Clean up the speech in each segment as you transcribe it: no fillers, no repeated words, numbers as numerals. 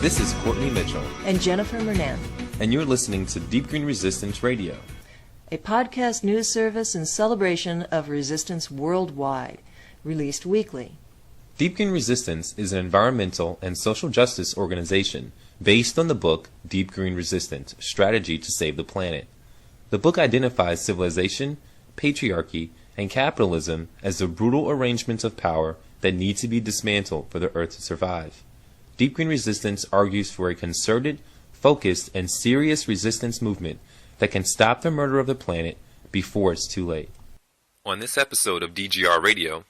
This is Kourtney Mitchell and Jennifer Murnan, and you're listening to Deep Green Resistance Radio, a podcast news service in celebration of resistance worldwide, released weekly. Deep Green Resistance is an environmental and social justice organization based on the book Deep Green Resistance: Strategy to Save the Planet. The book identifies civilization, patriarchy, and capitalism as the brutal arrangements of power that need to be dismantled for the Earth to survive. Deep Green Resistance argues for a concerted, focused, and serious resistance movement that can stop the murder of the planet before it's too late. On this episode of DGR Radio,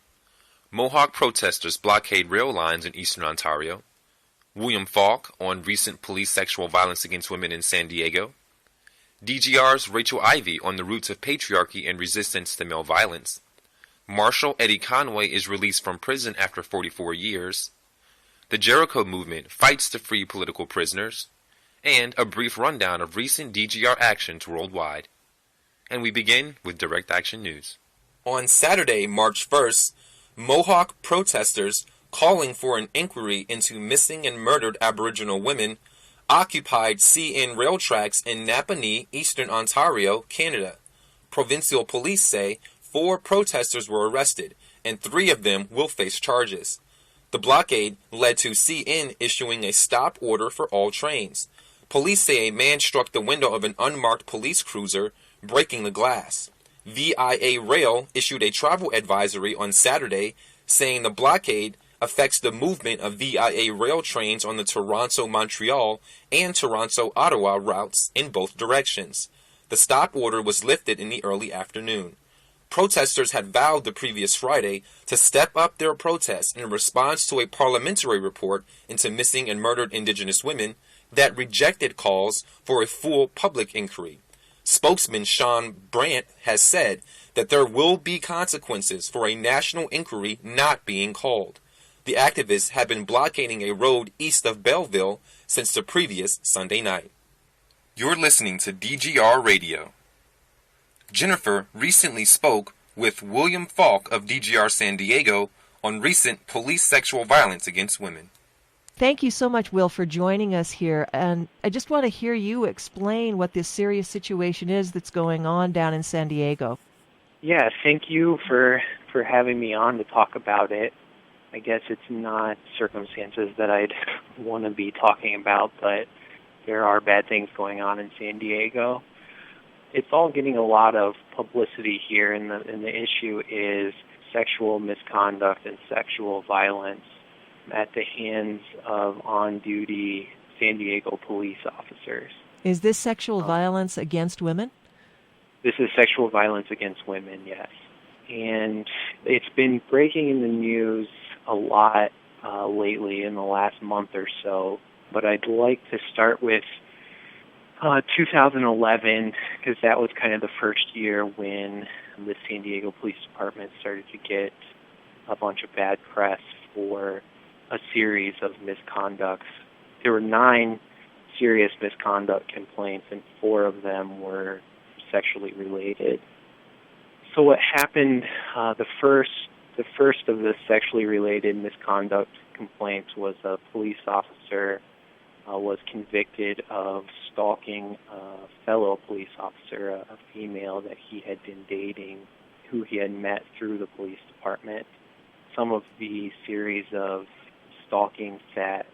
Mohawk protesters blockade rail lines in eastern Ontario, William Falk on recent police sexual violence against women in San Diego, DGR's Rachel Ivey on the roots of patriarchy and resistance to male violence, Marshal Eddie Conway is released from prison after 44 years, the Jericho Movement fights to free political prisoners, and a brief rundown of recent DGR actions worldwide. And we begin with Direct Action News. On Saturday, March 1st, Mohawk protesters calling for an inquiry into missing and murdered Aboriginal women occupied CN rail tracks in Napanee, eastern Ontario, Canada. Provincial police say 4 protesters were arrested, and 3 of them will face charges. The blockade led to CN issuing a stop order for all trains. Police say a man struck the window of an unmarked police cruiser, breaking the glass. VIA Rail issued a travel advisory on Saturday, saying the blockade affects the movement of VIA rail trains on the Toronto-Montreal and Toronto-Ottawa routes in both directions. The stop order was lifted in the early afternoon. Protesters had vowed the previous Friday to step up their protests in response to a parliamentary report into missing and murdered Indigenous women that rejected calls for a full public inquiry. Spokesman Sean Brandt has said that there will be consequences for a national inquiry not being called. The activists have been blockading a road east of Belleville since the previous Sunday night. You're listening to DGR Radio. Jennifer recently spoke with William Falk of DGR San Diego on recent police sexual violence against women. Thank you so much, Will, for joining us here. And I just want to hear you explain what this serious situation is that's going on down in San Diego. Yeah, thank you for having me on to talk about it. I guess it's not circumstances that I'd want to be talking about, but there are bad things going on in San Diego. It's all getting a lot of publicity here, and the issue is sexual misconduct and sexual violence at the hands of on-duty San Diego police officers. Is this sexual violence against women? This is sexual violence against women, yes. And it's been breaking in the news a lot lately in the last month or so, but I'd like to start with 2011, because that was kind of the first year when the San Diego Police Department started to get a bunch of bad press for a series of misconducts. There were 9 serious misconduct complaints, and 4 of them were sexually related. So what happened, the first of the sexually related misconduct complaints was a police officer was convicted of stalking a fellow police officer, a female that he had been dating, who he had met through the police department. Some of the series of stalkings that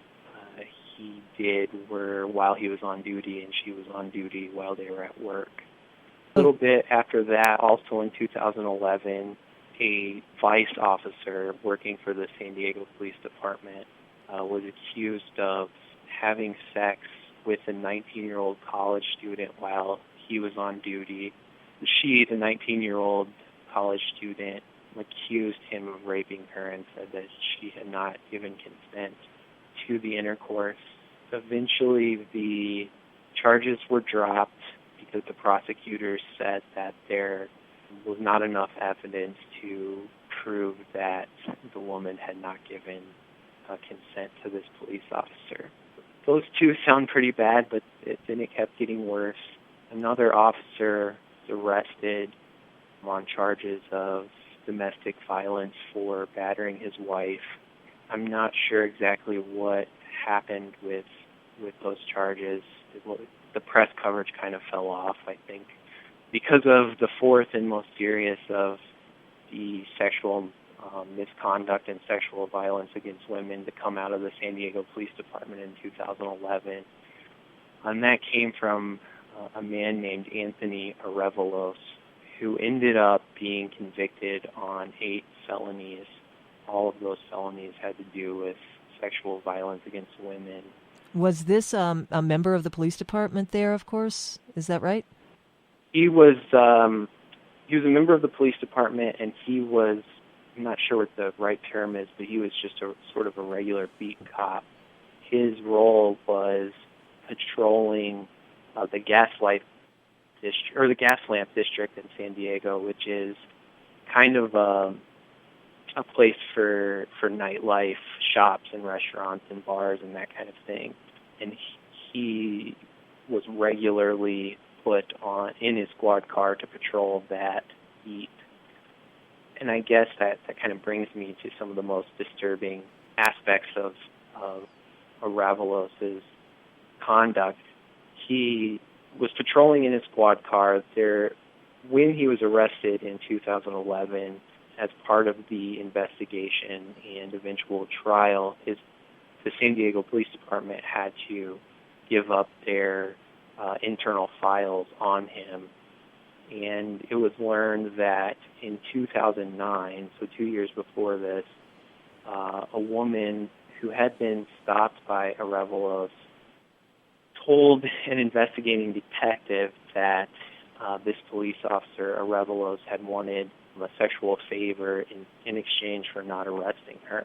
he did were while he was on duty, and she was on duty while they were at work. A little bit after that, also in 2011, a vice officer working for the San Diego Police Department was accused of having sex with a 19-year-old college student while he was on duty. She, the 19-year-old college student, accused him of raping her and said that she had not given consent to the intercourse. Eventually, the charges were dropped because the prosecutors said that there was not enough evidence to prove that the woman had not given consent to this police officer. Those 2 sound pretty bad, but then it kept getting worse. Another officer was arrested on charges of domestic violence for battering his wife. I'm not sure exactly what happened with with those charges. The press coverage kind of fell off, I think, because of the fourth and most serious of the sexual misconduct and sexual violence against women to come out of the San Diego Police Department in 2011. And that came from a man named Anthony Arevalos, who ended up being convicted on 8 felonies. All of those felonies had to do with sexual violence against women. Was this a member of the police department there, of course? Is that right? He was a member of the police department, and he was, I'm not sure what the right term is, but he was just a sort of a regular beat cop. His role was patrolling the gaslamp district in San Diego, which is kind of a place for nightlife, shops and restaurants and bars and that kind of thing. And he was regularly put on in his squad car to patrol that beat. And I guess that kind of brings me to some of the most disturbing aspects of Arevalos' conduct. He was patrolling in his squad car there when he was arrested in 2011 as part of the investigation and eventual trial. The San Diego Police Department had to give up their internal files on him. And it was learned that in 2009, so 2 years before this, a woman who had been stopped by Arevalos told an investigating detective that this police officer, Arevalos, had wanted a sexual favor in exchange for not arresting her.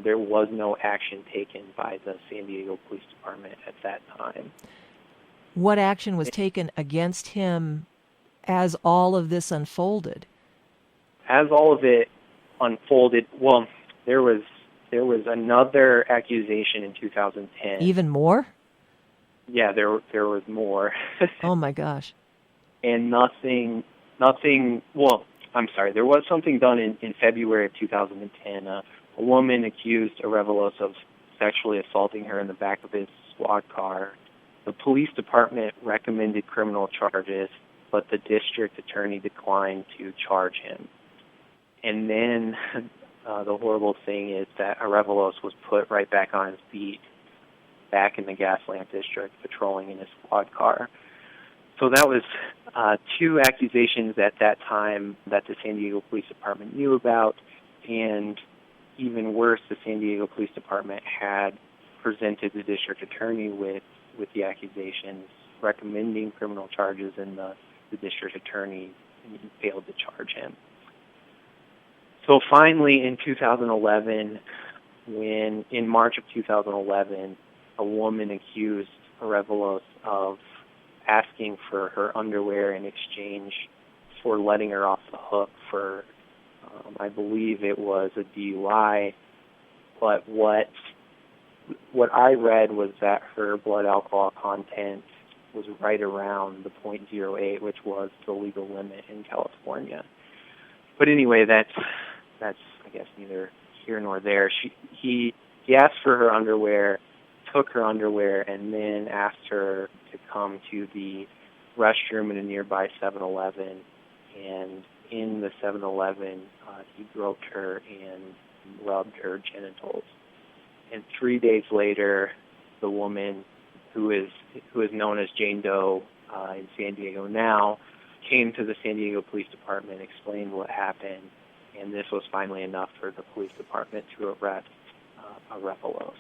There was no action taken by the San Diego Police Department at that time. What action was taken against him as all of this unfolded? As all of it unfolded, well, there was another accusation in 2010. Even more? Yeah, there was more. Oh my gosh. And nothing, well, I'm sorry, there was something done in February of 2010. A woman accused Arevalos of sexually assaulting her in the back of his squad car. The police department recommended criminal charges, but the district attorney declined to charge him. And then the horrible thing is that Arevalos was put right back on his beat, back in the Gaslamp district, patrolling in his squad car. So that was 2 accusations at that time that the San Diego Police Department knew about, and even worse, the San Diego Police Department had presented the district attorney with the accusations, recommending criminal charges, and the district attorney failed to charge him. So finally, in 2011, in March of 2011, a woman accused Arevalos of asking for her underwear in exchange for letting her off the hook for, I believe it was a DUI, but what I read was that her blood alcohol content was right around the .08, which was the legal limit in California. But anyway, that's I guess neither here nor there. He asked for her underwear, took her underwear, and then asked her to come to the restroom in a nearby 7-Eleven. And in the 7-Eleven, he groped her and rubbed her genitals. And 3 days later, the woman who is known as Jane Doe in San Diego now came to the San Diego Police Department, explained what happened, and this was finally enough for the police department to arrest Arevalos.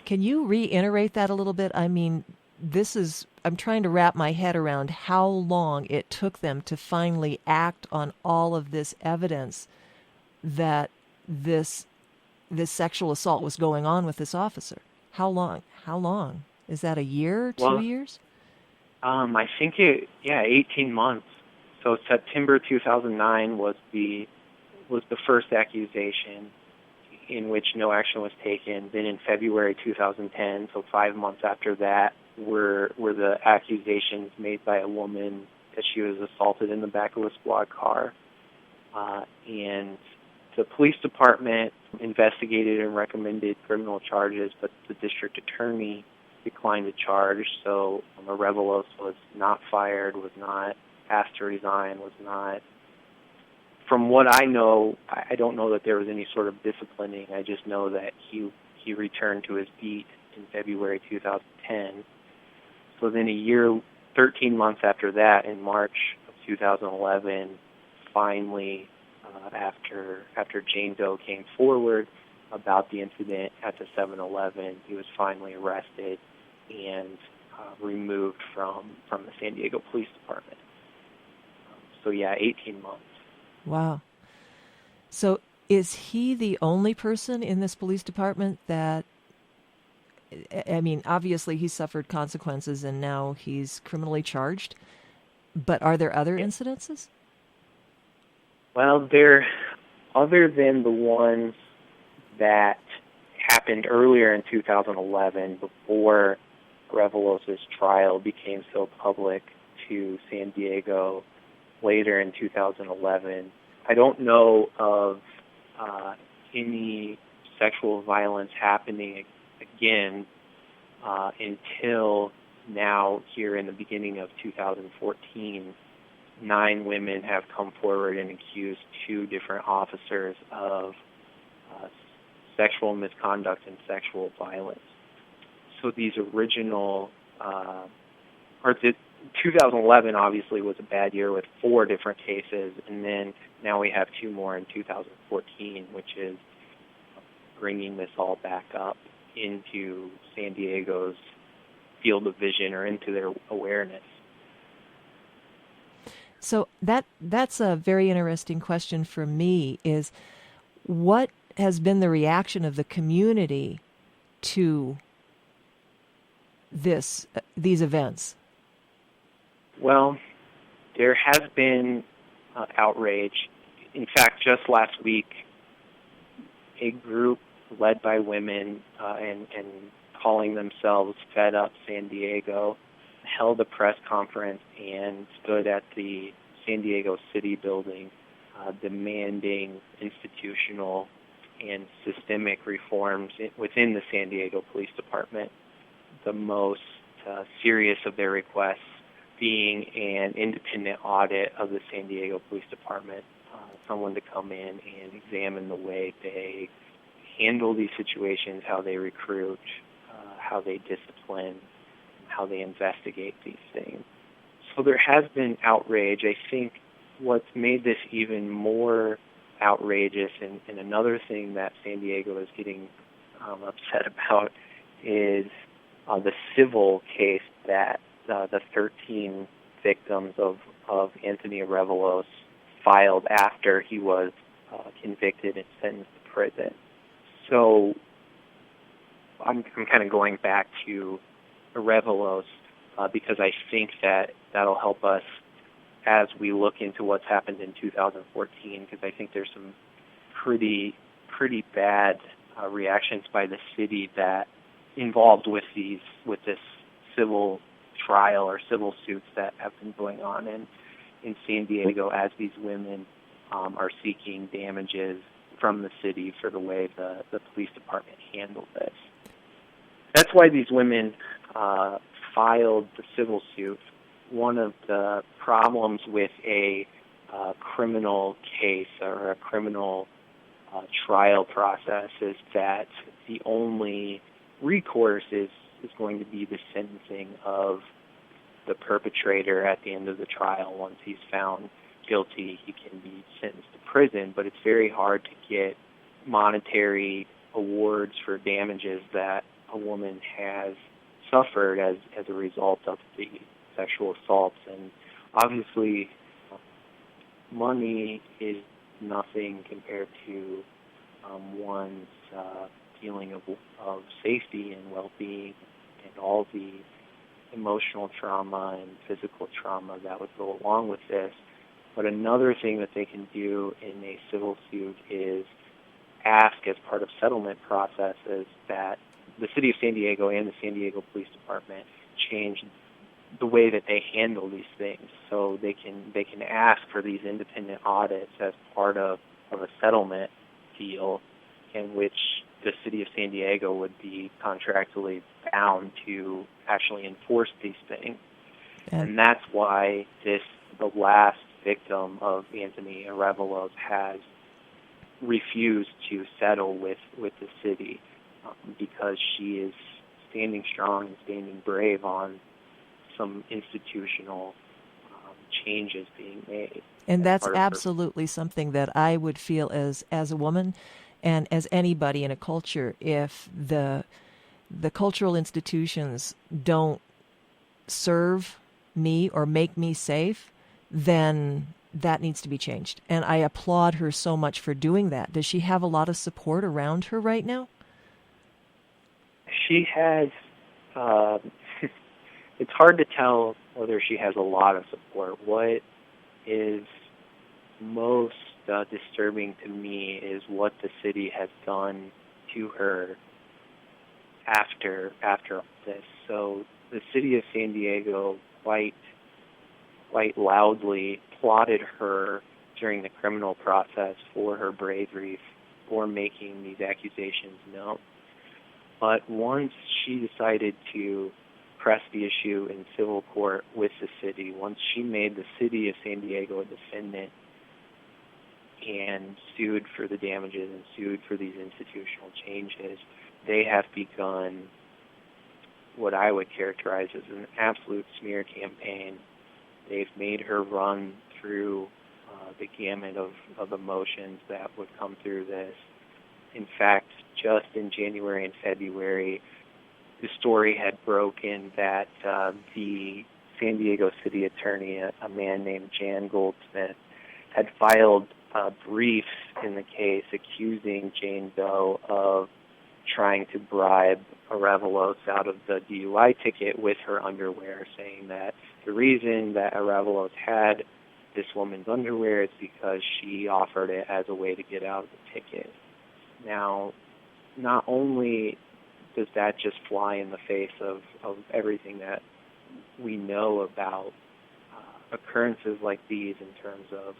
Can you reiterate that a little bit? I mean, I'm trying to wrap my head around how long it took them to finally act on all of this evidence that this sexual assault was going on with this officer. How long? Is that a year, 2 years? I think 18 months. So September 2009 was the first accusation in which no action was taken. Then in February 2010, so 5 months after that, were the accusations made by a woman that she was assaulted in the back of a squad car. And the police department investigated and recommended criminal charges, but the district attorney declined to charge. So Arevalos was not fired, was not asked to resign, was not. From what I know, I don't know that there was any sort of disciplining. I just know that he returned to his beat in February 2010. So then a year, 13 months after that, in March of 2011, finally, after Jane Doe came forward about the incident at the 7-Eleven, he was finally arrested and removed from the San Diego Police Department. So yeah, 18 months. Wow. So is he the only person in this police department that, I mean, obviously he suffered consequences and now he's criminally charged, but are there other incidences? Well, other than the ones that happened earlier in 2011 before Arevalos' trial became so public to San Diego later in 2011. I don't know of any sexual violence happening again until now here in the beginning of 2014. 9 women have come forward and accused 2 different officers of sexual misconduct and sexual violence. So these original, 2011 obviously was a bad year with 4 different cases, and then now we have 2 more in 2014, which is bringing this all back up into San Diego's field of vision or into their awareness. So that's a very interesting question for me, is what has been the reaction of the community to these events? Well, there has been outrage. In fact, just last week, a group led by women and calling themselves Fed Up San Diego held a press conference and stood at the San Diego City building demanding institutional and systemic reforms within the San Diego Police Department. The most serious of their requests being an independent audit of the San Diego Police Department, someone to come in and examine the way they handle these situations, how they recruit, how they discipline, how they investigate these things. So there has been outrage. I think what's made this even more outrageous, and another thing that San Diego is getting upset about, is the civil case that the 13 victims of Anthony Arevalos filed after he was convicted and sentenced to prison. So I'm kind of going back to Arevalos because I think that that'll help us as we look into what's happened in 2014, because I think there's some pretty bad reactions by the city that involved with this civil trial or civil suits that have been going on in San Diego as these women are seeking damages from the city for the way the police department handled this. That's why these women filed the civil suit. One of the problems with a criminal case or a criminal trial process is that the only recourse is going to be the sentencing of the perpetrator at the end of the trial. Once he's found guilty, he can be sentenced to prison, but it's very hard to get monetary awards for damages that a woman has suffered as a result of the sexual assaults. And obviously, money is nothing compared to one's feeling of safety and well-being and all the emotional trauma and physical trauma that would go along with this. But another thing that they can do in a civil suit is ask, as part of settlement processes, that the City of San Diego and the San Diego Police Department change the way that they handle these things. So they can ask for these independent audits as part of a settlement deal, in which the city of San Diego would be contractually bound to actually enforce these things. And that's why the last victim of Anthony Arevalos has refused to settle with the city, because she is standing strong and standing brave on some institutional changes being made. And that's absolutely something that I would feel as a woman and as anybody in a culture, if the cultural institutions don't serve me or make me safe, then that needs to be changed. And I applaud her so much for doing that. Does she have a lot of support around her right now? She has, it's hard to tell whether she has a lot of support. What is most disturbing to me is what the city has done to her after this. So the city of San Diego quite loudly applauded her during the criminal process for her bravery, for making these accusations known. But once she decided to press the issue in civil court with the city, once she made the city of San Diego a defendant and sued for the damages and sued for these institutional changes, they have begun what I would characterize as an absolute smear campaign. They've made her run through the gamut of emotions that would come through this. In fact, just in January and February, the story had broken that the San Diego city attorney, a man named Jan Goldsmith, had filed briefs in the case accusing Jane Doe of trying to bribe Arevalos out of the DUI ticket with her underwear, saying that the reason that Arevalos had this woman's underwear is because she offered it as a way to get out of the ticket. Now, not only does that just fly in the face of everything that we know about occurrences like these in terms of,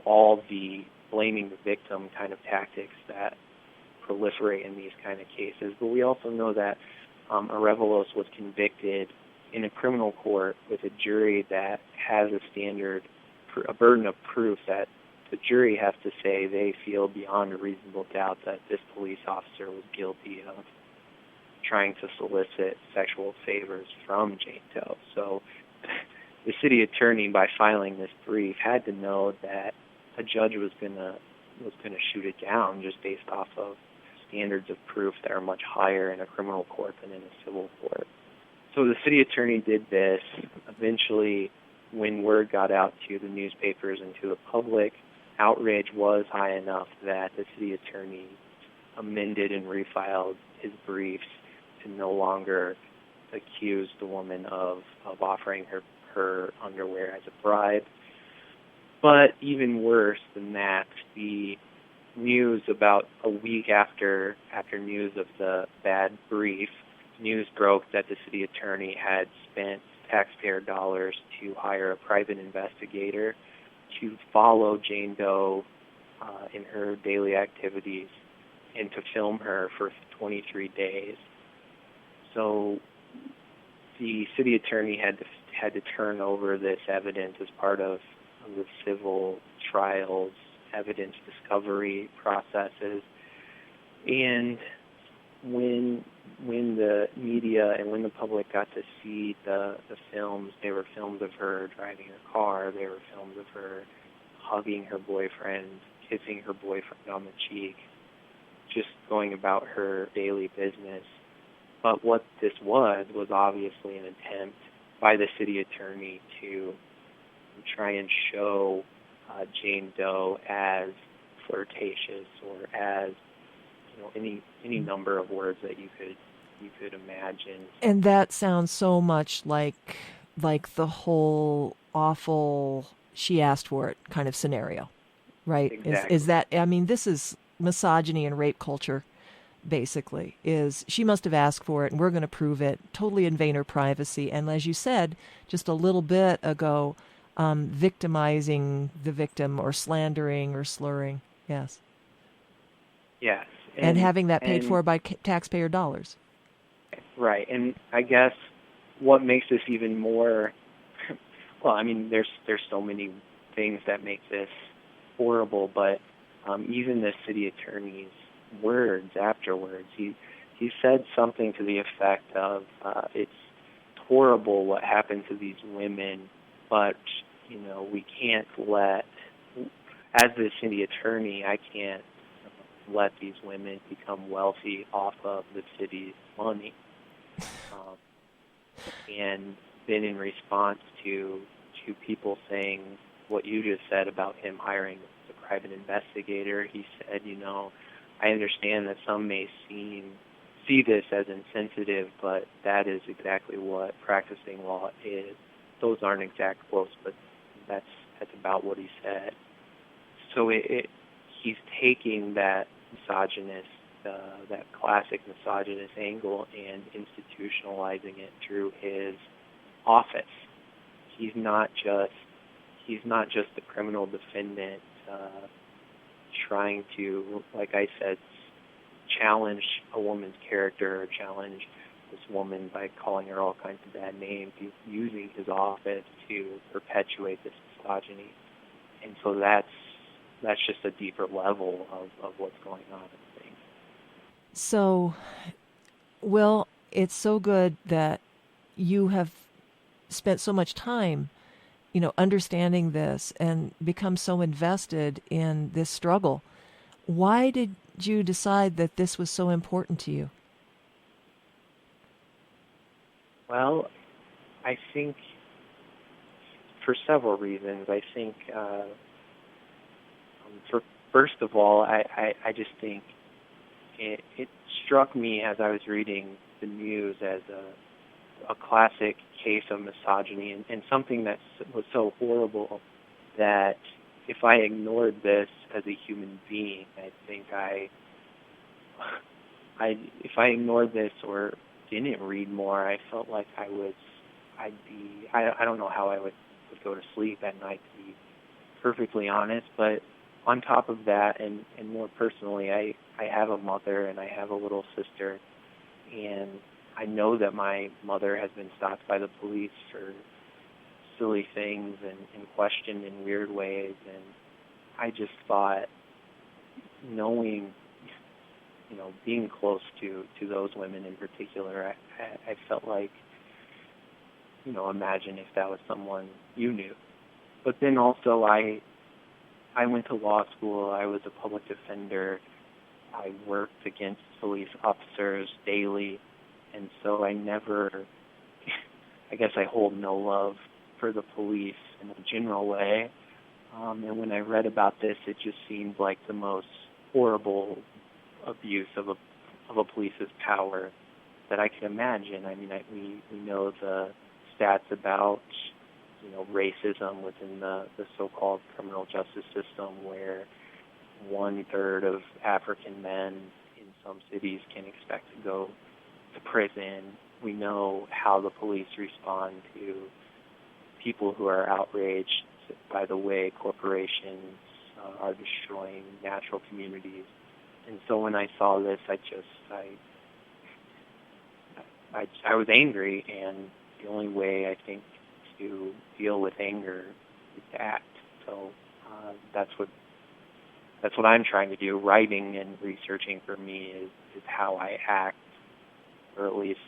all the blaming the victim kind of tactics that proliferate in these kind of cases, but we also know that Arevalos was convicted in a criminal court with a jury that has a burden of proof that the jury has to say they feel beyond a reasonable doubt that this police officer was guilty of trying to solicit sexual favors from Jane Doe. So the city attorney, by filing this brief, had to know that a judge was gonna shoot it down just based off of standards of proof that are much higher in a criminal court than in a civil court. So the city attorney did this. Eventually, when word got out to the newspapers and to the public, outrage was high enough that the city attorney amended and refiled his briefs to no longer accuse the woman of offering her underwear as a bribe. But even worse than that, the news about a week after news of the bad brief, news broke that the city attorney had spent taxpayer dollars to hire a private investigator to follow Jane Doe in her daily activities and to film her for 23 days. So the city attorney had to turn over this evidence as part of the civil trials, evidence discovery processes. And when the media and when the public got to see the films, they were films of her driving her car, they were films of her hugging her boyfriend, kissing her boyfriend on the cheek, just going about her daily business. But what this was obviously an attempt by the city attorney to try and show Jane Doe as flirtatious or as any number of words that you could imagine. And that sounds so much like the whole awful she asked for it kind of scenario, right? Exactly. Is that, I mean, this is misogyny and rape culture, basically, is she must have asked for it and we're going to prove it, totally invade her privacy. And as you said just a little bit ago, victimizing the victim or slandering or slurring. Yes. Yes. and having that paid and for by taxpayer dollars. right. And I guess what makes this even more, well, I mean, there's so many things that make this horrible, but even the city attorney's words afterwards, he said something to the effect of, it's horrible what happened to these women, but, we can't let, as the city attorney, I can't let these women become wealthy off of the city's money. And then in response to people saying what you just said about him hiring the private investigator, he said, I understand that some may see this as insensitive, but that is exactly what practicing law is. Those aren't exact quotes, but that's about what he said. So he's taking that misogynist, that classic misogynist angle and institutionalizing it through his office. He's not just the criminal defendant trying to, like I said, challenge a woman's character or challenge this woman by calling her all kinds of bad names. He's using his office to perpetuate this misogyny. And so that's just a deeper level of what's going on in things. So, Will, it's so good that you have spent so much time, understanding this and become so invested in this struggle. Why did you decide that this was so important to you? Well, I think for several reasons. I think, first of all, I just think it struck me as I was reading the news as a classic case of misogyny and something that was so horrible that if I ignored this as a human being, I think if I ignored this or didn't read more, I felt like I don't know how I would go to sleep at night, to be perfectly honest. But on top of that, and more personally, I have a mother and I have a little sister, and I know that my mother has been stopped by the police for silly things and questioned in weird ways, and I just thought, knowing, being close to those women in particular, I felt like, imagine if that was someone you knew. But then also I went to law school, I was a public defender, I worked against police officers daily, and so I guess I hold no love for the police in a general way. And when I read about this, it just seemed like the most horrible abuse of a police's power that I could imagine. I mean, we know the stats about, racism within the so-called criminal justice system, where 1/3 of African men in some cities can expect to go to prison. We know how the police respond to people who are outraged by the way corporations are destroying natural communities. And so when I saw this, I was angry, and the only way I think to deal with anger is to act. So that's what I'm trying to do. Writing and researching for me is how I act, or at least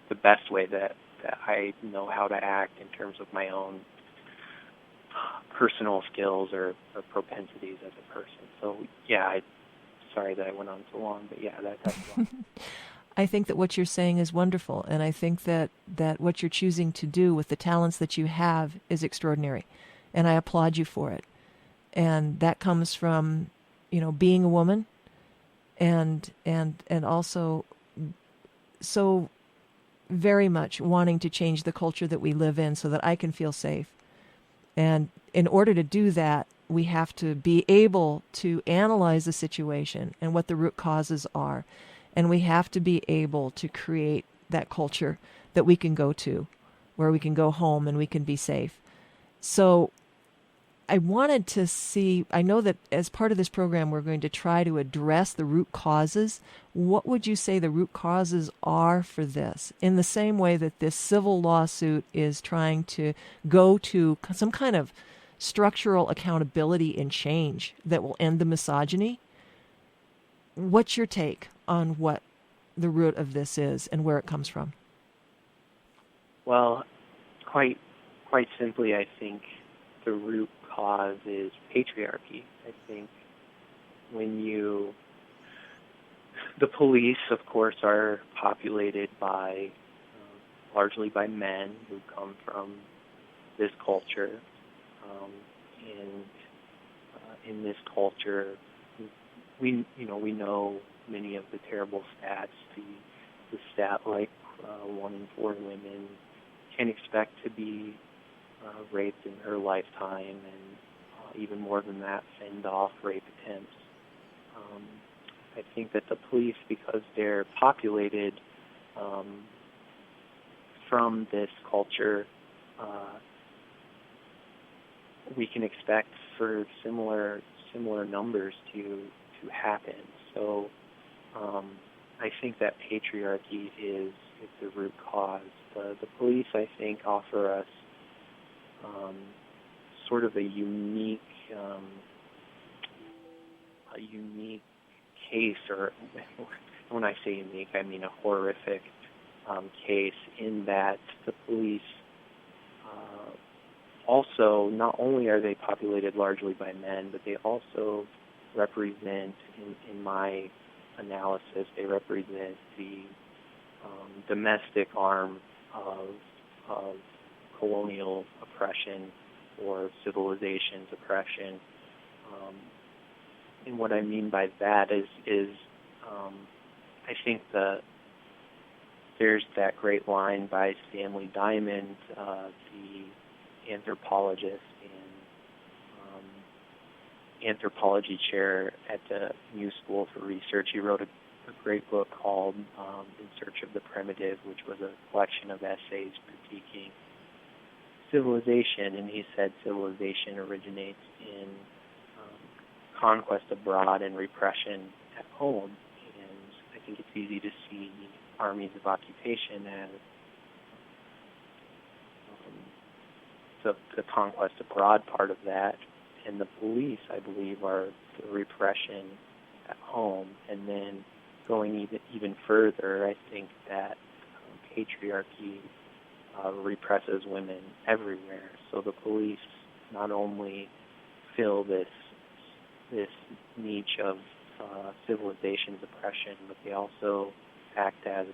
the best way that I know how to act in terms of my own personal skills or propensities as a person. So yeah, sorry that I went on so long, but yeah, that's why. I think that what you're saying is wonderful, and I think that what you're choosing to do with the talents that you have is extraordinary, and I applaud you for it. And that comes from, being a woman, and also so very much wanting to change the culture that we live in so that I can feel safe. And in order to do that, we have to be able to analyze the situation and what the root causes are. And we have to be able to create that culture that we can go to, where we can go home and we can be safe. So I wanted to see, I know that as part of this program, we're going to try to address the root causes. What would you say the root causes are for this? In the same way that this civil lawsuit is trying to go to some kind of structural accountability and change that will end the misogyny. What's your take on what the root of this is and where it comes from? Well, quite simply, I think the root cause is patriarchy. I think the police, of course, are populated by largely by men who come from this culture, and in this culture, we know many of the terrible stats. The stat like 1 in 4 women can expect to be raped in her lifetime, and even more than that, fend off rape attempts. I think that the police, because they're populated from this culture, we can expect for similar numbers to happen. So I think that patriarchy is the root cause. The police, I think, offer us sort of a unique case, or when I say unique, I mean a horrific case, in that the police also, not only are they populated largely by men, but they also represent, in my analysis, they represent the domestic arm of colonial oppression or civilization's oppression. And what I mean by that is I think there's that great line by Stanley Diamond, the anthropologist and anthropology chair at the New School for Research. He wrote a great book called In Search of the Primitive, which was a collection of essays critiquing civilization, and he said civilization originates in conquest abroad and repression at home. And I think it's easy to see armies of occupation as the conquest abroad part of that, and the police, I believe, are the repression at home. And then going even further, I think that patriarchy represses women everywhere. So the police not only fill this niche of civilization's oppression, but they also act as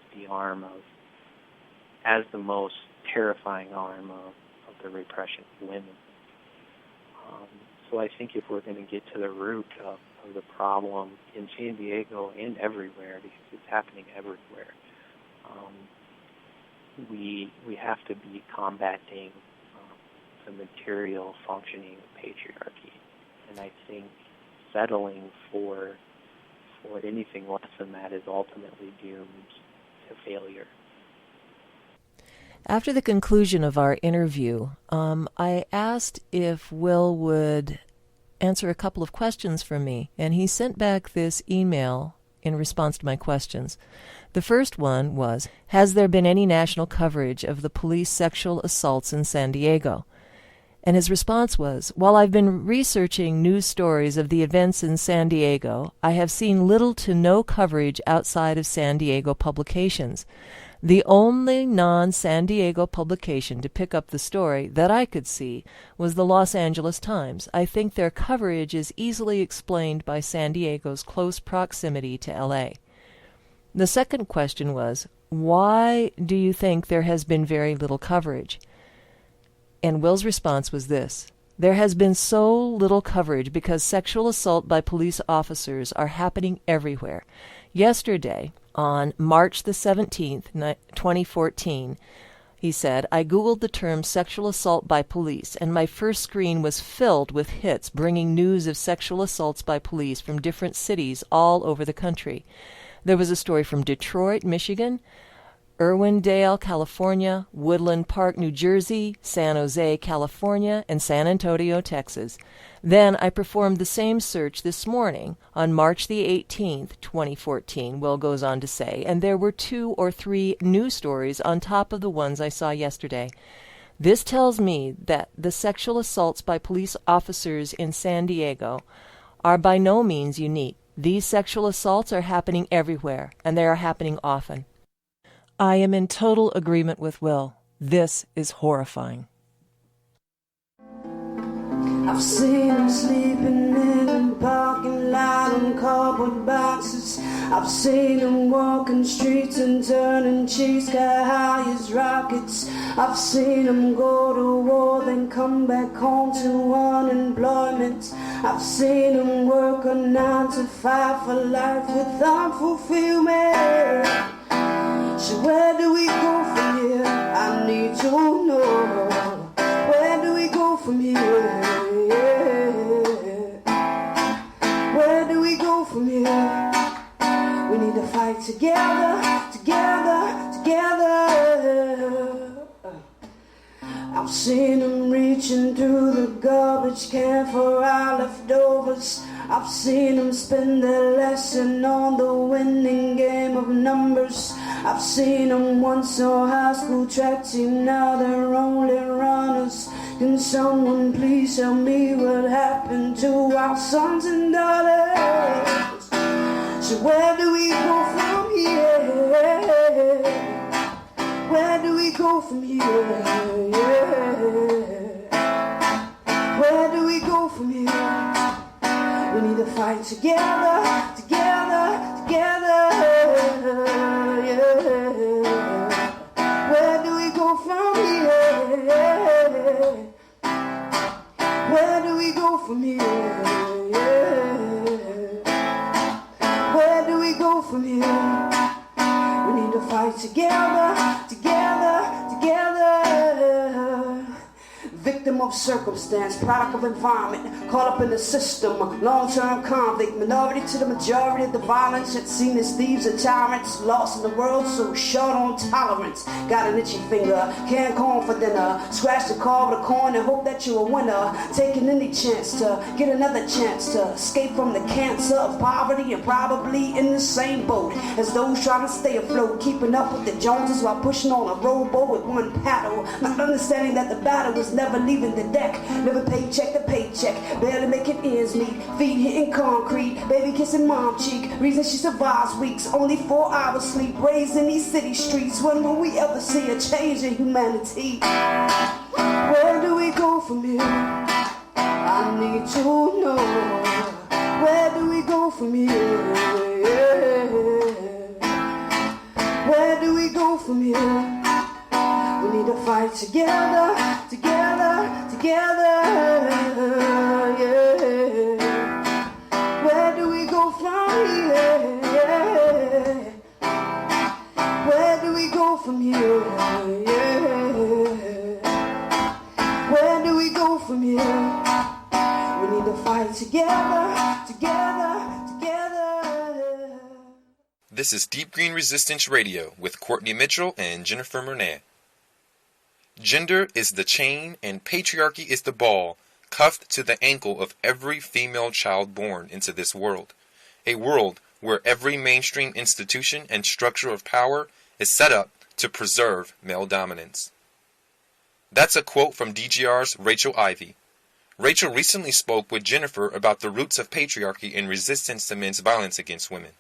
the most terrifying arm of the repression of women. So I think if we're going to get to the root of the problem in San Diego and everywhere, because it's happening everywhere, we have to be combating the material functioning of patriarchy. And I think settling for anything less than that is ultimately doomed to failure. After the conclusion of our interview, I asked if Will would answer a couple of questions for me, and he sent back this email in response to my questions. The first one was, has there been any national coverage of the police sexual assaults in San Diego? And his response was, while I've been researching news stories of the events in San Diego, I have seen little to no coverage outside of San Diego publications. The only non-San Diego publication to pick up the story that I could see was the Los Angeles Times. I think their coverage is easily explained by San Diego's close proximity to L.A. The second question was, why do you think there has been very little coverage? And Will's response was this: there has been so little coverage because sexual assault by police officers are happening everywhere. Yesterday, on March the 17th, 2014, he said, I Googled the term sexual assault by police, and my first screen was filled with hits bringing news of sexual assaults by police from different cities all over the country. There was a story from Detroit, Michigan, Irwindale, California, Woodland Park, New Jersey, San Jose, California, and San Antonio, Texas. Then I performed the same search this morning on March the 18th, 2014, Will goes on to say, and there were 2 or 3 new stories on top of the ones I saw yesterday. This tells me that the sexual assaults by police officers in San Diego are by no means unique. These sexual assaults are happening everywhere, and they are happening often. I am in total agreement with Will. This is horrifying. I've seen them sleeping in the parking lot on cardboard boxes. I've seen them walking streets and turning cheeks sky high as rockets. I've seen them go to war, then come back home to unemployment. I've seen them work a 9 to 5 for life without fulfillment. So where do we go from here? I need to know. Where do we go from here? Where do we go from here? We need to fight together, together, together. I've seen them reaching through the garbage can for our leftovers. I've seen them spend their lesson on the winning game of numbers. I've seen them once on high school track team, now they're only runners. Can someone please tell me what happened to our sons and daughters? So where do we go from here? Where do we go from here? Where do we go from here? We need to fight together, together, together. Yeah. Where do we go from here? Where do we go from here? Where do we go from here? We need to fight together, together, together. Victim of circumstance, product of environment, caught up in the system, long-term convict, minority to the majority of the violence, yet seen as thieves and tyrants, lost in the world, so short on tolerance. Got an itchy finger, can't corn for dinner, scratch the car with a coin and hope that you're a winner, taking any chance to get another chance to escape from the cancer of poverty and probably in the same boat as those trying to stay afloat, keeping up with the Joneses while pushing on a rowboat with one paddle, not understanding that the battle was never leaving the deck, living paycheck to paycheck, barely making ends meet, feet hitting concrete, baby kissing mom cheek, reason she survives weeks, only 4 hours sleep, raised in these city streets. When will we ever see a change in humanity? Where do we go from here? I need to know. Where do we go from here? Where do we go from here? We need to fight together, together, together, yeah. Where do we go from here? Where do we go from here? Yeah. Where do we go from here? We need to fight together, together, together. This is Deep Green Resistance Radio with Kourtney Mitchell and Jennifer Murnan. Gender is the chain and patriarchy is the ball cuffed to the ankle of every female child born into this world. A world where every mainstream institution and structure of power is set up to preserve male dominance. That's a quote from DGR's Rachel Ivey. Rachel recently spoke with Jennifer about the roots of patriarchy and resistance to men's violence against women.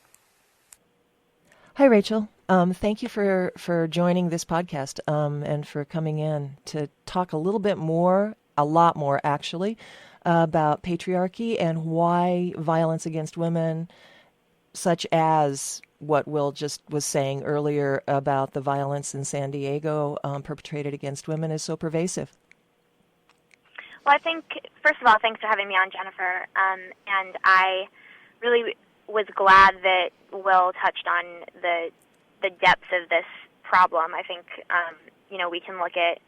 Hi, Rachel. Thank you for joining this podcast and for coming in to talk a little bit more, a lot more actually, about patriarchy and why violence against women, such as what Will just was saying earlier about the violence in San Diego perpetrated against women, is so pervasive. Well, I think, first of all, thanks for having me on, Jennifer. And I really was glad that Will touched on the depth of this problem. I think, we can look at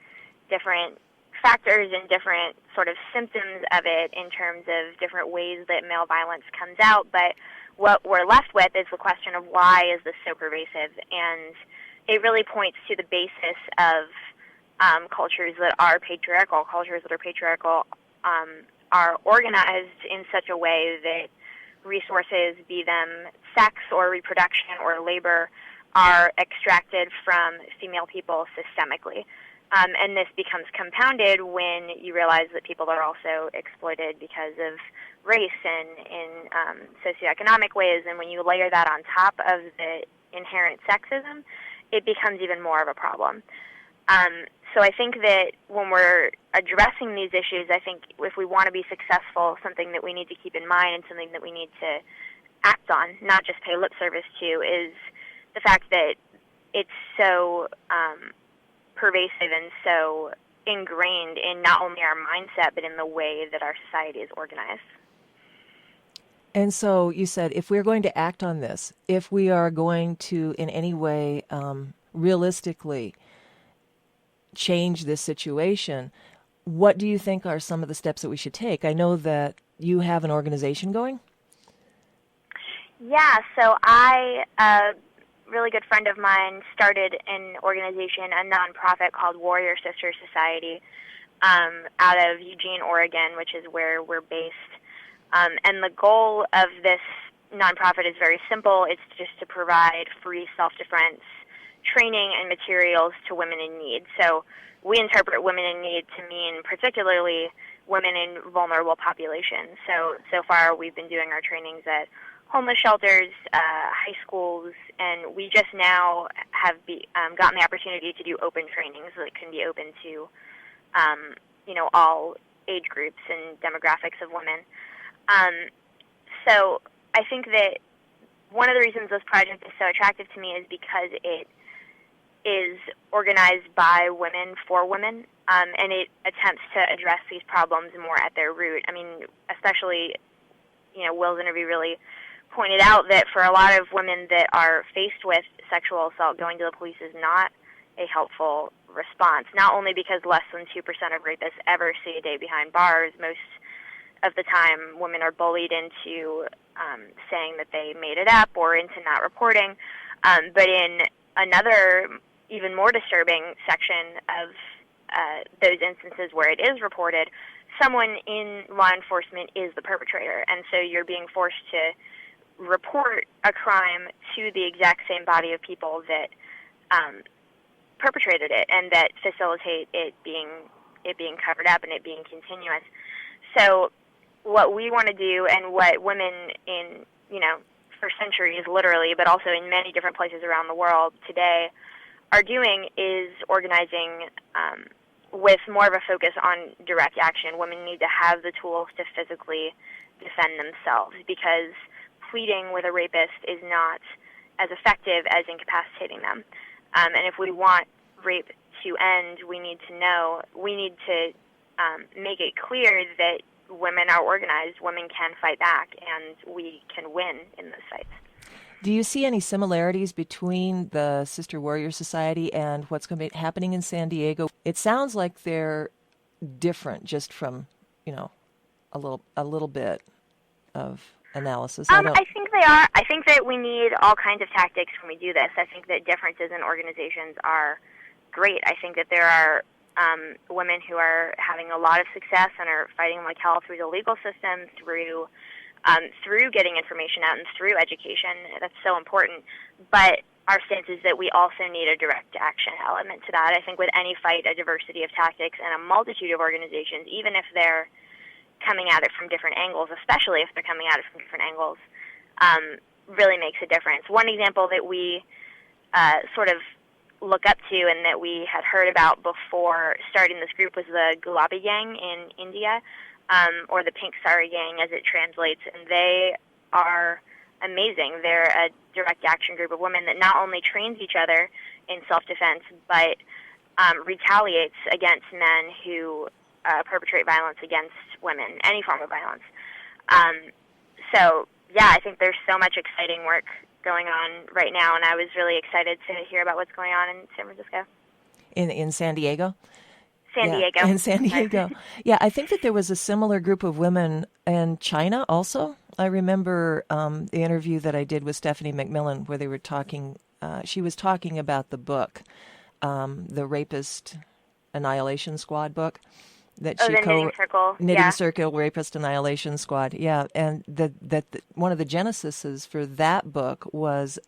different factors and different sort of symptoms of it in terms of different ways that male violence comes out, but what we're left with is the question of why is this so pervasive? And, it really points to the basis of cultures that are patriarchal. Cultures that are patriarchal are organized in such a way that resources, be them sex or reproduction or labor, are extracted from female people systemically. And this becomes compounded when you realize that people are also exploited because of race and in socioeconomic ways. And when you layer that on top of the inherent sexism, it becomes even more of a problem. So I think that when we're addressing these issues, I think if we want to be successful, something that we need to keep in mind and something that we need to act on, not just pay lip service to, is the fact that it's so pervasive and so ingrained in not only our mindset, but in the way that our society is organized. And so you said, if we're going to act on this, if we are going to in any way realistically change this situation, what do you think are some of the steps that we should take? I know that you have an organization going. Yeah, so a really good friend of mine started an organization, a nonprofit called Warrior Sister Society, out of Eugene, Oregon, which is where we're based. And the goal of this nonprofit is very simple. It's just to provide free self-defense training and materials to women in need. So we interpret women in need to mean particularly women in vulnerable populations. So far we've been doing our trainings at homeless shelters, high schools, and we just now have gotten the opportunity to do open trainings that can be open to, all age groups and demographics of women. So I think that one of the reasons this project is so attractive to me is because it is organized by women for women, and it attempts to address these problems more at their root. I mean, especially, Will's interview really pointed out that for a lot of women that are faced with sexual assault, going to the police is not a helpful response, not only because less than 2% of rapists ever see a day behind bars. Most of the time, women are bullied into saying that they made it up or into not reporting. But in another, even more disturbing section of those instances where it is reported, someone in law enforcement is the perpetrator. And so you're being forced to report a crime to the exact same body of people that perpetrated it and that facilitate it being covered up and it being continuous. So what we want to do, and what women in, for centuries literally, but also in many different places around the world today are doing, is organizing with more of a focus on direct action. Women need to have the tools to physically defend themselves, because pleading with a rapist is not as effective as incapacitating them. And if we want rape to end, we need to make it clear that women are organized, women can fight back, and we can win in those fights. Do you see any similarities between the Sister Warrior Society and what's going to be happening in San Diego? It sounds like they're different, just from, a little bit of analysis. I think they are. I think that we need all kinds of tactics when we do this. I think that differences in organizations are great. I think that there are women who are having a lot of success and are fighting like hell through the legal system, through getting information out, and through education. That's so important. But our stance is that we also need a direct action element to that. I think with any fight, a diversity of tactics and a multitude of organizations, even if they're coming at it from different angles, especially if they're coming at it from different angles, really makes a difference. One example that we sort of look up to and that we had heard about before starting this group was the Gulabi Gang in India, or the Pink Sari Gang as it translates, and they are amazing. They're a direct action group of women that not only trains each other in self-defense, but retaliates against men who perpetrate violence against women, any form of violence. So, yeah, I think there's so much exciting work going on right now, and I was really excited to hear about what's going on in San Francisco. In San Diego? San Diego. In San Diego. Yeah, I think that there was a similar group of women in China also. I remember the interview that I did with Stephanie McMillan where they were talking she was talking about the book, the Rapist Annihilation Squad book that she Knitting Circle. Knitting Circle Rapist Annihilation Squad. Yeah, and that one of the genesises for that book was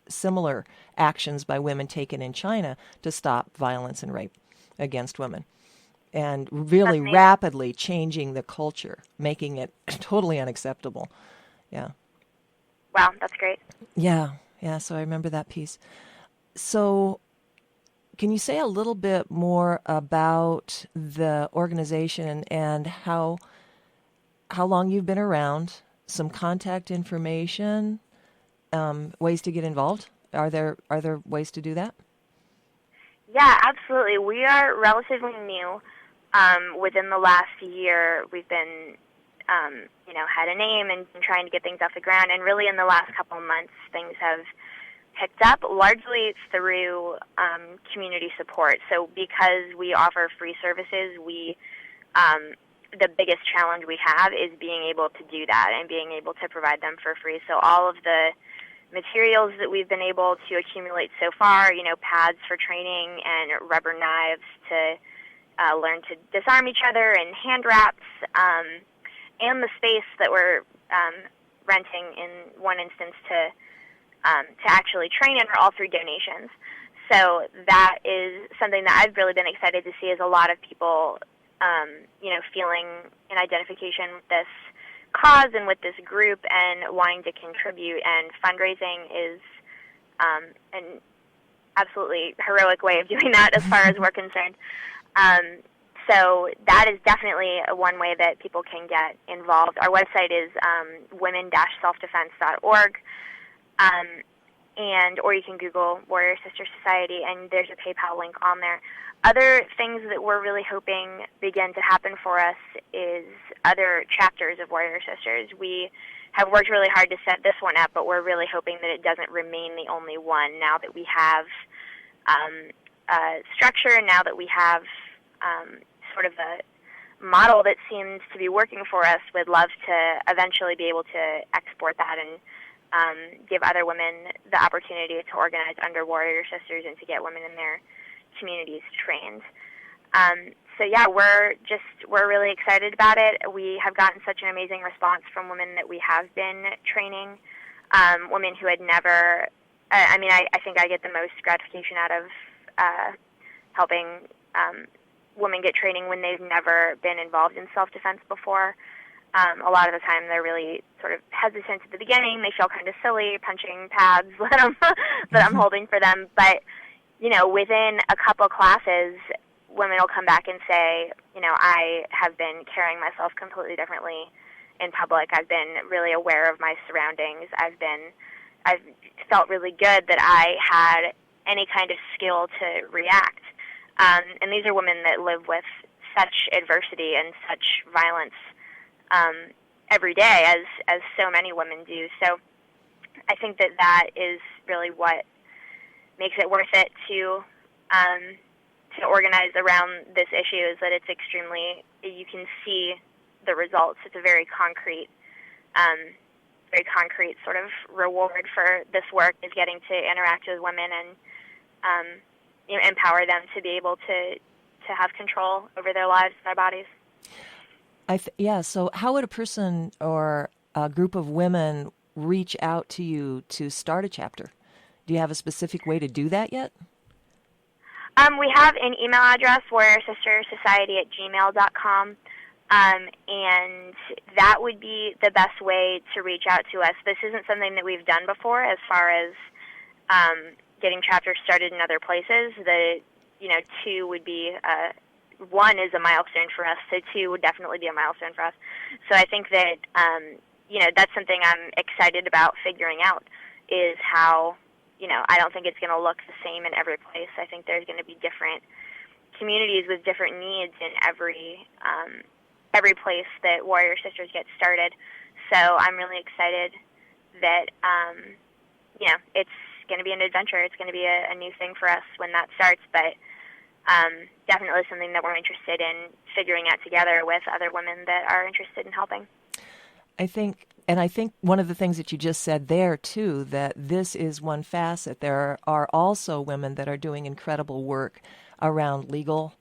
similar actions by women taken in China to stop violence and rape against women, and really rapidly changing the culture, making it totally unacceptable. Yeah. Wow, that's great. Yeah, so I remember that piece. So can you say a little bit more about the organization and how long you've been around, some contact information, ways to get involved? Are there ways to do that? Yeah, absolutely. We are relatively new. Within the last year, we've been, had a name and been trying to get things off the ground. And really in the last couple of months, things have picked up, largely through community support. So because we offer free services, the biggest challenge we have is being able to do that and being able to provide them for free. So all of the materials that we've been able to accumulate so far, pads for training and rubber knives to learn to disarm each other, and hand wraps, and the space that we're renting in one instance to actually train in are all through donations. So that is something that I've really been excited to see, is a lot of people, feeling an identification with this cause and with this group and wanting to contribute. And fundraising is an absolutely heroic way of doing that as far as we're concerned. So that is definitely one way that people can get involved. Our website is women-selfdefense.org, or you can Google Warrior Sister Society, and there's a PayPal link on there. Other things that we're really hoping begin to happen for us is other chapters of Warrior Sisters. We have worked really hard to set this one up, but we're really hoping that it doesn't remain the only one now that we have structure, and now that we have sort of a model that seems to be working for us. We'd love to eventually be able to export that and give other women the opportunity to organize under Warrior Sisters and to get women in their communities trained. So yeah, we're really excited about it. We have gotten such an amazing response from women that we have been training, women who had never, I think I get the most gratification out of helping women get training when they've never been involved in self-defense before. A lot of the time they're really sort of hesitant at the beginning. They feel kind of silly punching pads that I'm holding for them. But, within a couple classes, women will come back and say, I have been carrying myself completely differently in public. I've been really aware of my surroundings. I've felt really good that I had any kind of skill to react. And these are women that live with such adversity and such violence every day, as so many women do. So I think that is really what makes it worth it to organize around this issue, is that it's extremely, you can see the results. It's a very concrete sort of reward for this work, is getting to interact with women and empower them to be able to have control over their lives and their bodies. So how would a person or a group of women reach out to you to start a chapter? Do you have a specific way to do that yet? We have an email address, warriorsistersociety@gmail.com, and that would be the best way to reach out to us. This isn't something that we've done before as far as getting chapters started in other places. Two would be, one is a milestone for us, so two would definitely be a milestone for us. So I think that, that's something I'm excited about figuring out, is how, I don't think it's going to look the same in every place. I think there's going to be different communities with different needs in every place that Warrior Sisters gets started. So I'm really excited that, it's going to be an adventure. It's going to be a new thing for us when that starts, but definitely something that we're interested in figuring out together with other women that are interested in helping. I think one of the things that you just said there too, that this is one facet. There are also women that are doing incredible work around legal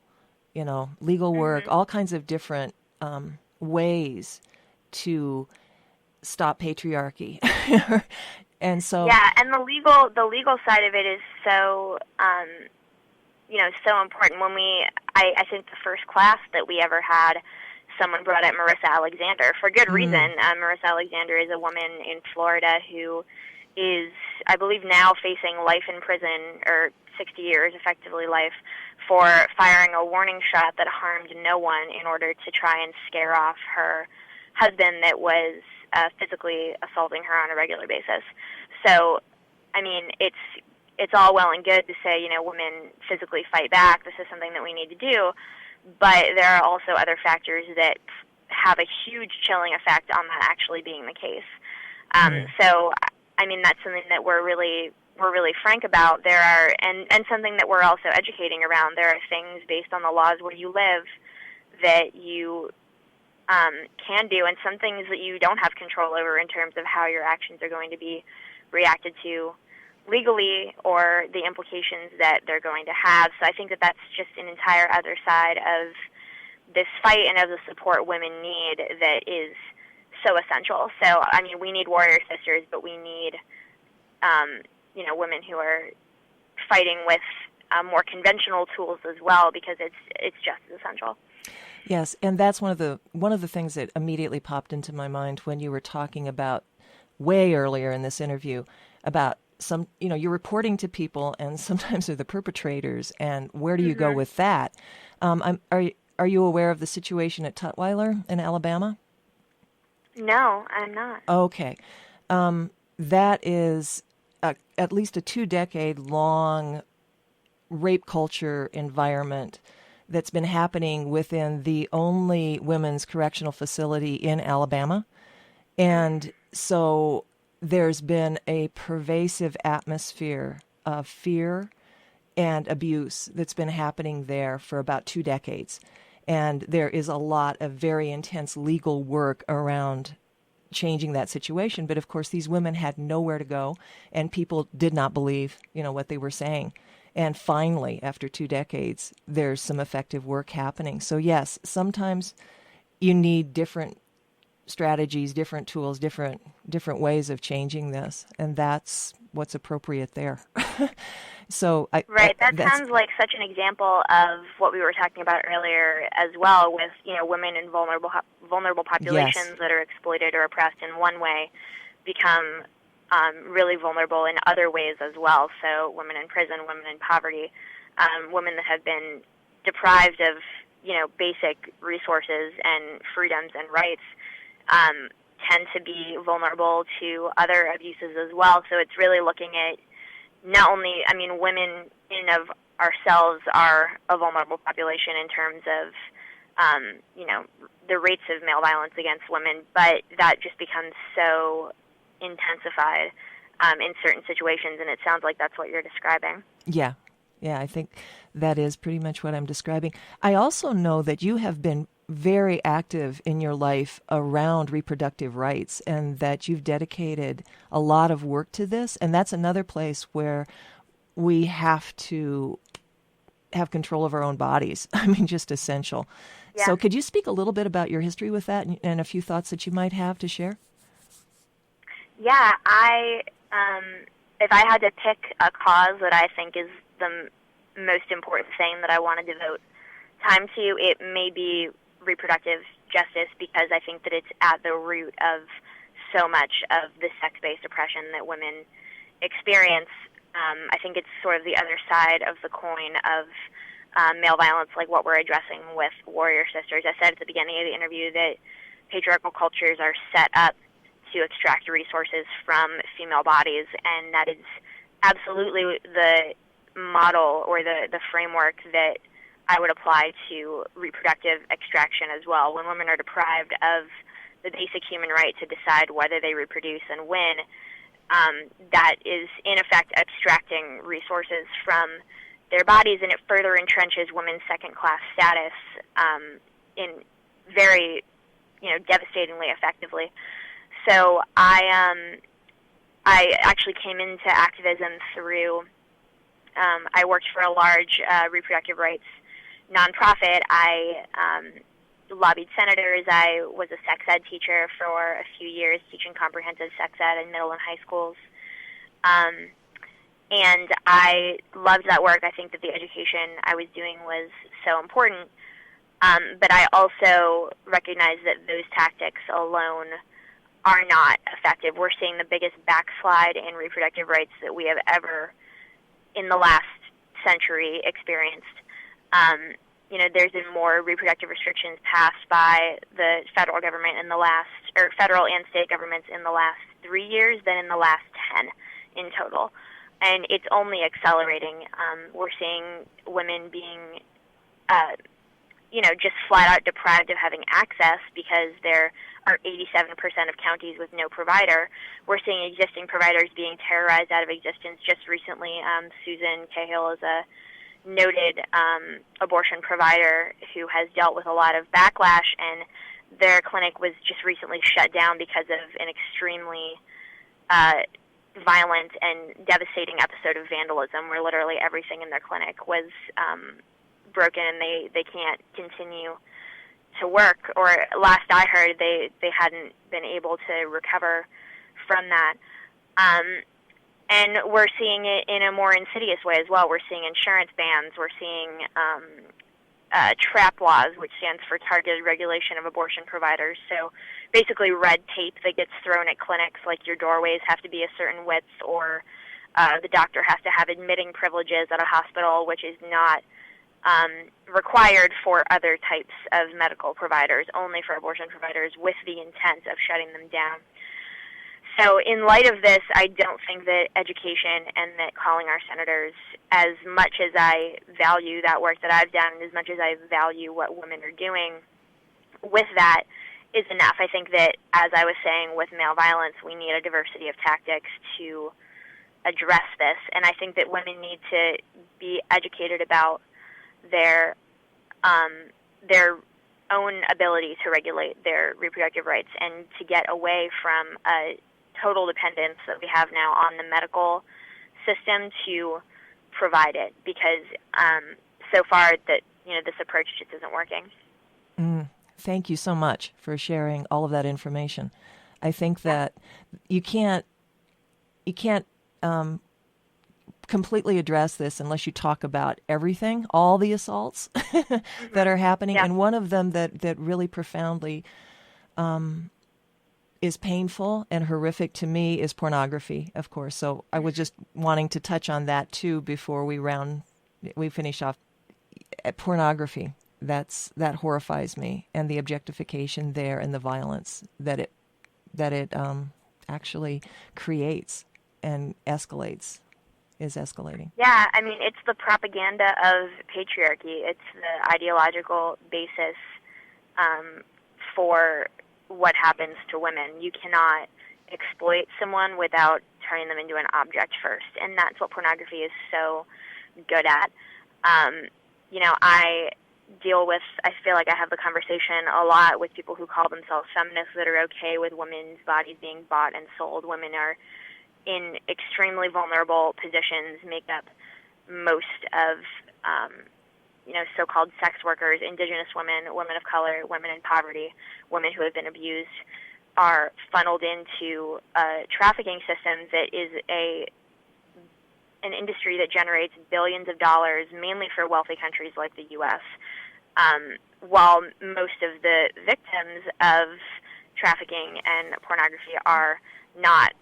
work, all kinds of different ways to stop patriarchy. And so yeah, and the legal side of it is so so important. I think the first class that we ever had, someone brought up Marissa Alexander for good reason. Marissa Alexander is a woman in Florida who is, I believe, now facing life in prison, or 60 years, effectively life, for firing a warning shot that harmed no one in order to try and scare off her husband that was physically assaulting her on a regular basis. So, I mean, it's all well and good to say, women physically fight back. This is something that we need to do. But there are also other factors that have a huge chilling effect on that actually being the case. So, I mean, that's something that we're really frank about. There are, and something that we're also educating around. There are things based on the laws where you live that you can do, and some things that you don't have control over in terms of how your actions are going to be reacted to legally, or the implications that they're going to have. So I think that that's just an entire other side of this fight and of the support women need that is so essential. So, I mean, we need warrior sisters, but we need, women who are fighting with more conventional tools as well, because it's just as essential. Yes, and that's one of the things that immediately popped into my mind when you were talking about way earlier in this interview about you're reporting to people, and sometimes they're the perpetrators, and where do you go with that? Are you aware of the situation at Tutwiler in Alabama? No, I'm not. Okay. That is at least a 2-decade-long rape culture environment that's been happening within the only women's correctional facility in Alabama. And so there's been a pervasive atmosphere of fear and abuse that's been happening there for about 2 decades. And there is a lot of very intense legal work around changing that situation. But of course, these women had nowhere to go, and people did not believe, what they were saying. And finally, after 2 decades, there's some effective work happening. So yes, sometimes you need different strategies, different tools, different ways of changing this, and that's what's appropriate there. So that sounds like such an example of what we were talking about earlier as well, with women in vulnerable populations that are exploited or oppressed in one way become really vulnerable in other ways as well. So women in prison, women in poverty, women that have been deprived of basic resources and freedoms and rights tend to be vulnerable to other abuses as well. So it's really looking at not only, women in and of ourselves are a vulnerable population in terms of, the rates of male violence against women, but that just becomes so intensified in certain situations, and it sounds like that's what you're describing. Yeah, I think that is pretty much what I'm describing. I also know that you have been very active in your life around reproductive rights, and that you've dedicated a lot of work to this, and that's another place where we have to have control of our own bodies. Just essential. Yeah. So could you speak a little bit about your history with that and a few thoughts that you might have to share? Yeah, if I had to pick a cause that I think is the most important thing that I want to devote time to, it may be reproductive justice, because I think that it's at the root of so much of the sex-based oppression that women experience. I think it's sort of the other side of the coin of male violence, like what we're addressing with Warrior Sisters. I said at the beginning of the interview that patriarchal cultures are set up to extract resources from female bodies, and that is absolutely the model or the framework that I would apply to reproductive extraction as well. When women are deprived of the basic human right to decide whether they reproduce and when, that is in effect extracting resources from their bodies, and it further entrenches women's second-class status in very, devastatingly effectively. So I actually came into activism through, I worked for a large reproductive rights nonprofit. I lobbied senators. I was a sex ed teacher for a few years, teaching comprehensive sex ed in middle and high schools. And I loved that work. I think that the education I was doing was so important. But I also recognize that those tactics alone are not effective. We're seeing the biggest backslide in reproductive rights that we have ever, in the last century, experienced. There's been more reproductive restrictions passed by the federal government in the last, or federal and state governments in the last 3 years than in the last 10 in total. And it's only accelerating. We're seeing women being, just flat out deprived of having access because there are 87% of counties with no provider. We're seeing existing providers being terrorized out of existence. Just recently, Susan Cahill is a noted abortion provider who has dealt with a lot of backlash, and their clinic was just recently shut down because of an extremely violent and devastating episode of vandalism where literally everything in their clinic was broken, and they can't continue to work. Or last I heard, they hadn't been able to recover from that. And we're seeing it in a more insidious way as well. We're seeing insurance bans. We're seeing TRAP laws, which stands for Targeted Regulation of Abortion Providers. So basically red tape that gets thrown at clinics, like your doorways have to be a certain width, or the doctor has to have admitting privileges at a hospital, which is not required for other types of medical providers, only for abortion providers, with the intent of shutting them down. So in light of this, I don't think that education and that calling our senators, as much as I value that work that I've done and as much as I value what women are doing with that, is enough. I think that, as I was saying, with male violence, we need a diversity of tactics to address this. And I think that women need to be educated about their own ability to regulate their reproductive rights and to get away from a total dependence that we have now on the medical system to provide it, because so far that this approach just isn't working. Thank you so much for sharing all of that information. I think that you can't completely address this unless you talk about everything, all the assaults that are happening. Yeah. And one of them that really profoundly is painful and horrific to me is pornography, of course. So I was just wanting to touch on that too before we finish off. Pornography, that horrifies me, and the objectification there and the violence that it actually creates and is escalating. Yeah, I mean, it's the propaganda of patriarchy. It's the ideological basis for what happens to women. You cannot exploit someone without turning them into an object first, and that's what pornography is so good at. I feel like I have the conversation a lot with people who call themselves feminists that are okay with women's bodies being bought and sold. Women are in extremely vulnerable positions, make up most of so-called sex workers, indigenous women, women of color, women in poverty, women who have been abused, are funneled into a trafficking system that is an industry that generates billions of dollars, mainly for wealthy countries like the U.S., while most of the victims of trafficking and pornography are not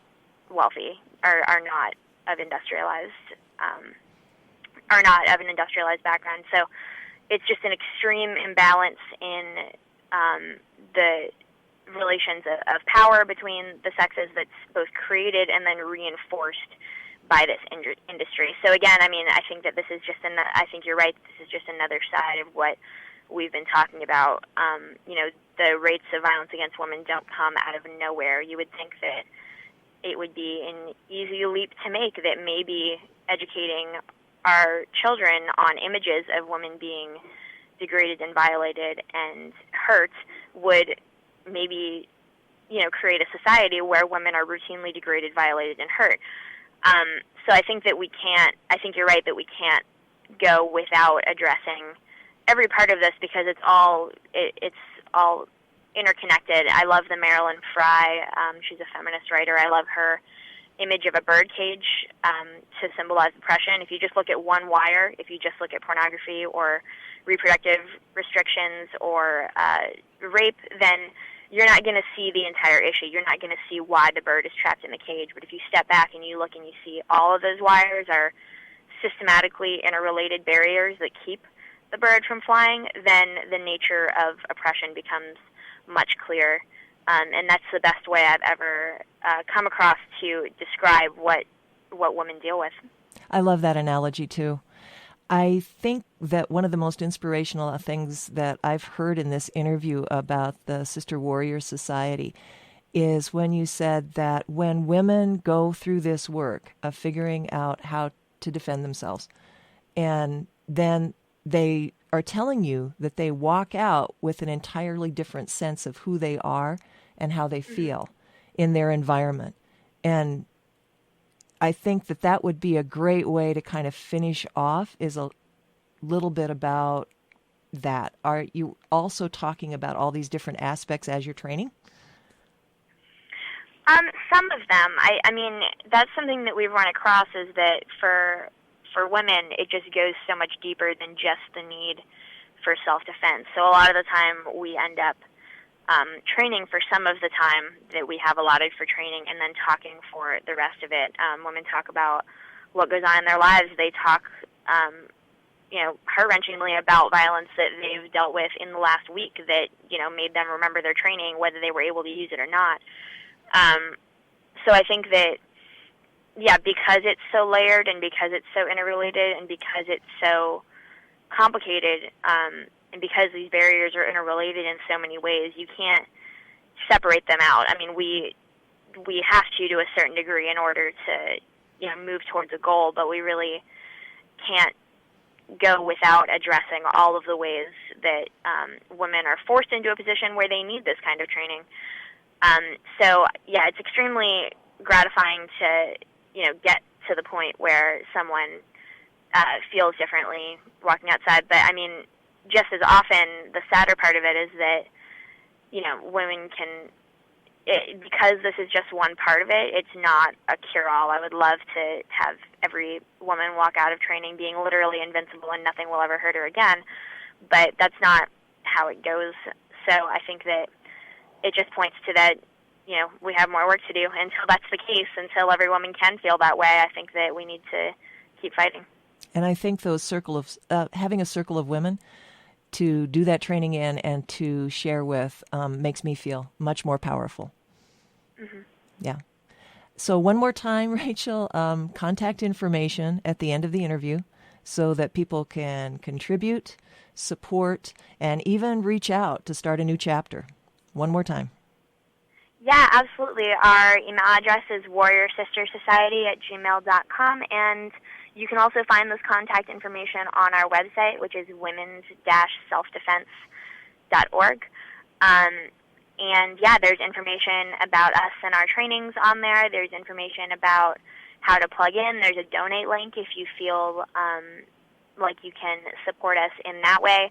wealthy, or are not of an industrialized background. So it's just an extreme imbalance in the relations of power between the sexes that's both created and then reinforced by this industry. So again, I mean, I think that this is just I think you're right. This is just another side of what we've been talking about. The rates of violence against women don't come out of nowhere. You would think that it would be an easy leap to make, that maybe educating our children on images of women being degraded and violated and hurt would maybe create a society where women are routinely degraded, violated, and hurt. So I think that I think you're right that we can't go without addressing every part of this, because it's all interconnected. I love the Marilyn Frye. She's a feminist writer. I love her image of a birdcage to symbolize oppression. If you just look at one wire, if you just look at pornography or reproductive restrictions or rape, then you're not going to see the entire issue. You're not going to see why the bird is trapped in the cage. But if you step back and you look and you see all of those wires are systematically interrelated barriers that keep the bird from flying, then the nature of oppression becomes much clearer. And that's the best way I've ever come across to describe what women deal with. I love that analogy, too. I think that one of the most inspirational things that I've heard in this interview about the Sister Warrior Society is when you said that when women go through this work of figuring out how to defend themselves, and then they are telling you that they walk out with an entirely different sense of who they are and how they feel in their environment. And I think that that would be a great way to kind of finish off, is a little bit about that. Are you also talking about all these different aspects as you're training? Some of them. I mean, that's something that we've run across, is that for women, it just goes so much deeper than just the need for self-defense. So a lot of the time we end up training for some of the time that we have allotted for training, and then talking for the rest of it. Women talk about what goes on in their lives. They talk, heart-wrenchingly about violence that they've dealt with in the last week that, made them remember their training, whether they were able to use it or not. So I think that, because it's so layered and because it's so interrelated and because it's so complicated, and because these barriers are interrelated in so many ways, you can't separate them out. I mean, we have to a certain degree in order to, move towards a goal, but we really can't go without addressing all of the ways that women are forced into a position where they need this kind of training. It's extremely gratifying to, get to the point where someone feels differently walking outside. But, I mean, just as often, the sadder part of it is that, women can, because this is just one part of it, it's not a cure-all. I would love to have every woman walk out of training being literally invincible and nothing will ever hurt her again, but that's not how it goes. So I think that it just points to that, we have more work to do. Until that's the case, until every woman can feel that way, I think that we need to keep fighting. And I think having a circle of women to do that training in and to share with makes me feel much more powerful. Mm-hmm. Yeah. So one more time, Rachel, contact information at the end of the interview so that people can contribute, support, and even reach out to start a new chapter. One more time. Yeah, absolutely. Our email address is warriorsistersociety@gmail.com, and you can also find this contact information on our website, which is women's-selfdefense.org. There's information about us and our trainings on there. There's information about how to plug in. There's a donate link if you feel like you can support us in that way.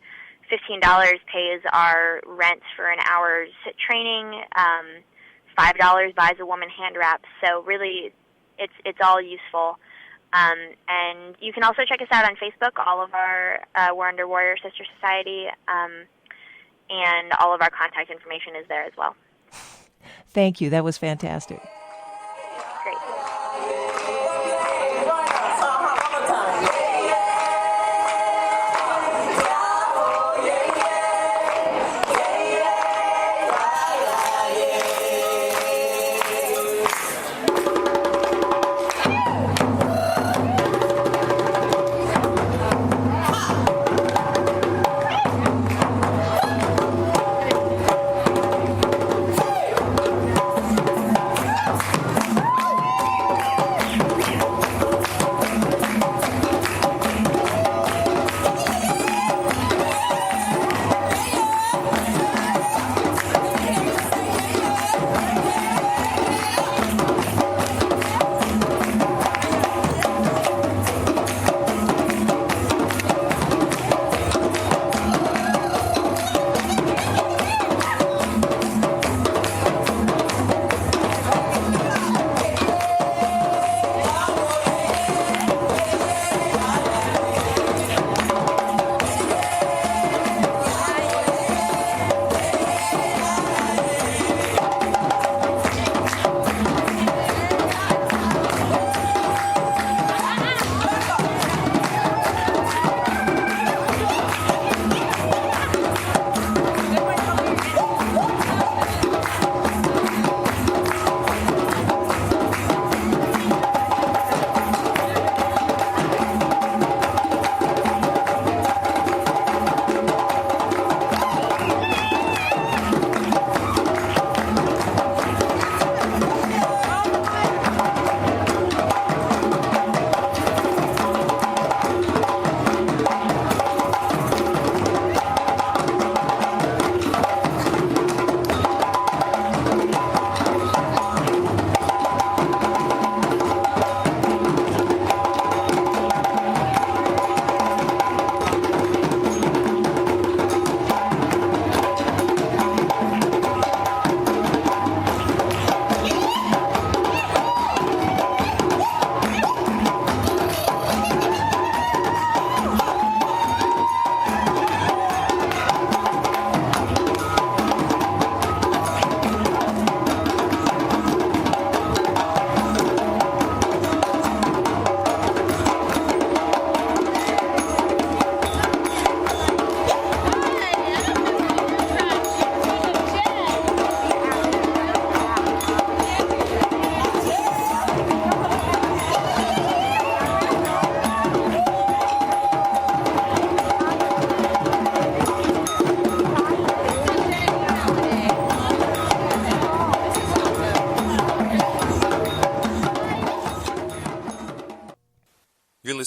$15 pays our rent for an hour's training. $5 buys a woman hand wrap. So really, it's all useful. And you can also check us out on Facebook. All of our we're under Warrior Sister Society, and all of our contact information is there as well. Thank you. That was fantastic. Great.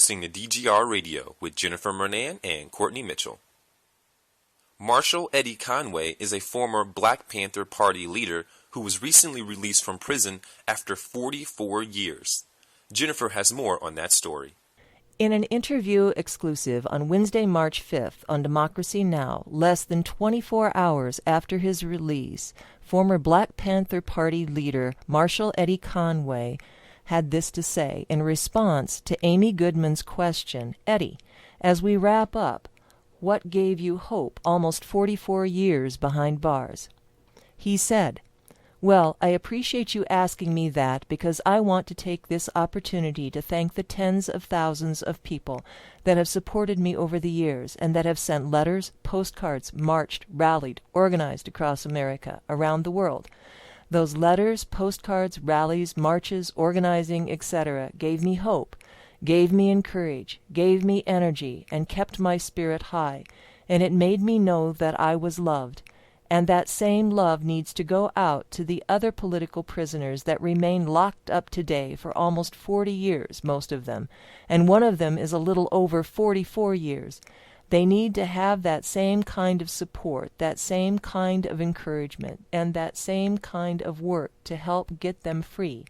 listening to DGR Radio with Jennifer Murnan and Kourtney Mitchell. Marshall Eddie Conway is a former Black Panther Party leader who was recently released from prison after 44 years. Jennifer has more on that story. In an interview exclusive on Wednesday, March 5th on Democracy Now!, less than 24 hours after his release, former Black Panther Party leader Marshall Eddie Conway had this to say in response to Amy Goodman's question, "Eddie, as we wrap up, what gave you hope almost 44 years behind bars?" He said, "Well, I appreciate you asking me that because I want to take this opportunity to thank the tens of thousands of people that have supported me over the years and that have sent letters, postcards, marched, rallied, organized across America, around the world. Those letters, postcards, rallies, marches, organizing, etc. gave me hope, gave me courage, gave me energy, and kept my spirit high, and it made me know that I was loved. And that same love needs to go out to the other political prisoners that remain locked up today for almost 40 years, most of them, and one of them is a little over 44 years. They need to have that same kind of support, that same kind of encouragement, and that same kind of work to help get them free.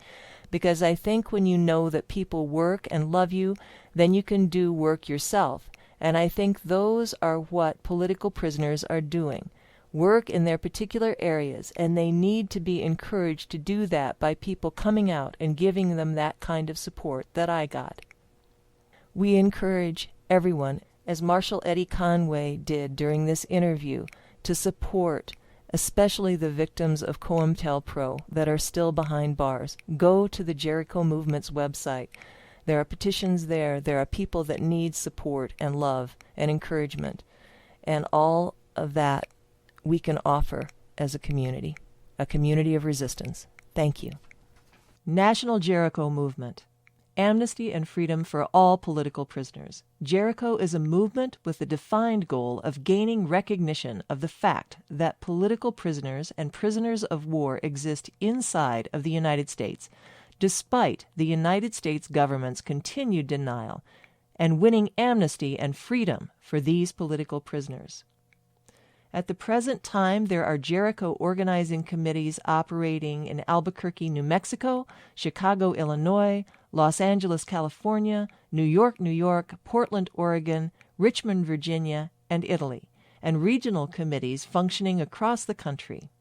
Because I think when you know that people work and love you, then you can do work yourself. And I think those are what political prisoners are doing. Work in their particular areas, and they need to be encouraged to do that by people coming out and giving them that kind of support that I got." We encourage everyone, as Marshall Eddie Conway did during this interview, to support especially the victims of COINTELPRO that are still behind bars. Go to the Jericho Movement's website. There are petitions there. There are people that need support and love and encouragement. And all of that we can offer as a community of resistance. Thank you. National Jericho Movement. Amnesty and freedom for all political prisoners. Jericho is a movement with the defined goal of gaining recognition of the fact that political prisoners and prisoners of war exist inside of the United States, despite the United States government's continued denial, and winning amnesty and freedom for these political prisoners. At the present time, there are Jericho organizing committees operating in Albuquerque, New Mexico, Chicago, Illinois, Los Angeles, California, New York, Portland, Oregon, Richmond, Virginia, and Italy, and regional committees functioning across the country.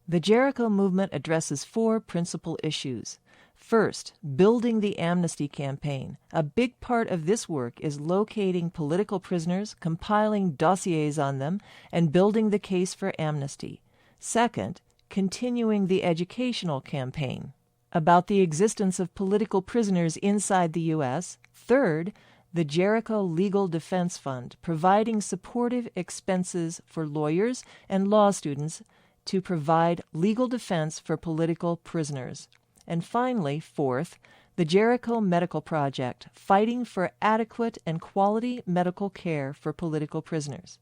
The Jericho Movement addresses 4 principal issues. First, building the amnesty campaign. A big part of this work is locating political prisoners, compiling dossiers on them, and building the case for amnesty. Second, continuing the educational campaign about the existence of political prisoners inside the U.S. Third, the Jericho Legal Defense Fund, providing supportive expenses for lawyers and law students to provide legal defense for political prisoners. And finally, fourth, the Jericho Medical Project, fighting for adequate and quality medical care for political prisoners.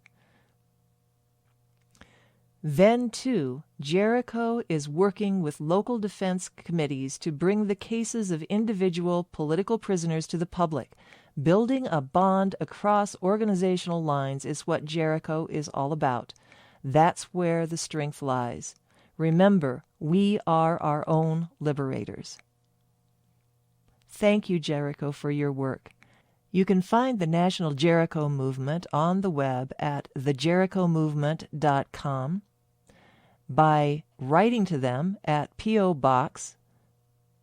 Then, too, Jericho is working with local defense committees to bring the cases of individual political prisoners to the public. Building a bond across organizational lines is what Jericho is all about. That's where the strength lies. Remember, we are our own liberators. Thank you, Jericho, for your work. You can find the National Jericho Movement on the web at thejerichomovement.com by writing to them at P.O. Box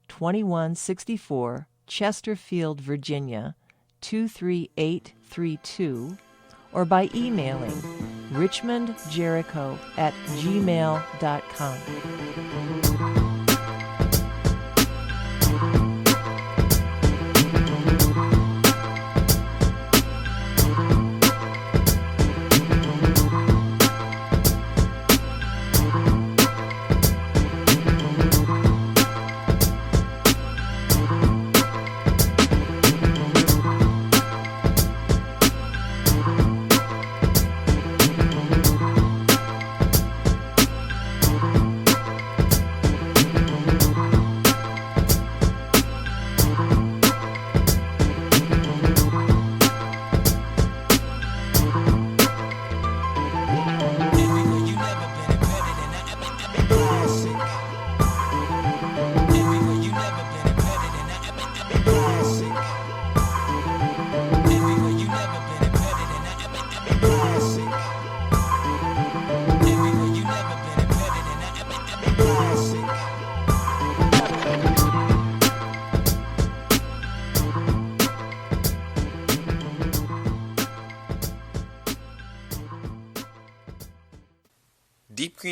2164, Chesterfield, Virginia 23832, or by emailing richmondjericho@gmail.com.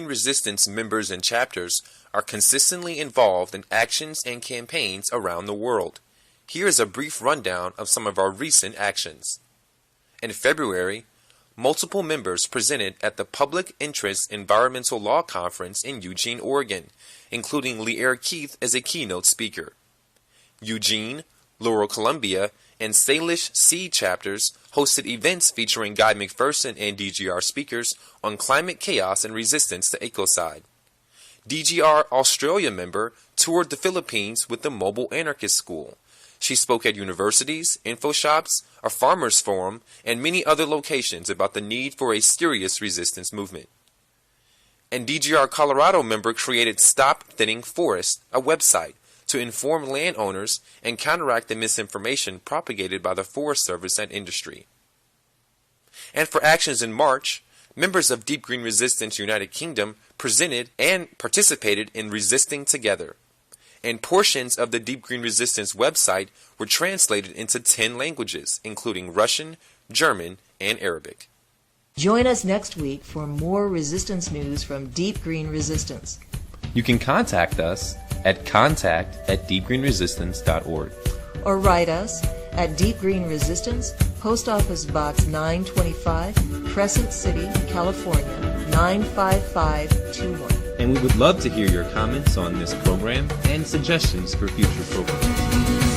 Green Resistance members and chapters are consistently involved in actions and campaigns around the world. Here is a brief rundown of some of our recent actions. In February, multiple members presented at the Public Interest Environmental Law Conference in Eugene, Oregon, including Le'Air Keith as a keynote speaker. Eugene, Laurel, Columbia, and Salish C chapters hosted events featuring Guy McPherson and DGR speakers on climate chaos and resistance to ecocide. DGR Australia member toured the Philippines with the Mobile Anarchist School. She spoke at universities, info shops, a farmers forum, and many other locations about the need for a serious resistance movement. And DGR Colorado member created Stop Thinning Forest, a website, to inform landowners and counteract the misinformation propagated by the Forest Service and industry. And for actions in March, members of Deep Green Resistance United Kingdom presented and participated in Resisting Together. And portions of the Deep Green Resistance website were translated into 10 languages, including Russian, German, and Arabic. Join us next week for more resistance news from Deep Green Resistance. You can contact us at contact@deepgreenresistance.org. Or write us at Deep Green Resistance, Post Office Box 925, Crescent City, California, 95521. And we would love to hear your comments on this program and suggestions for future programs.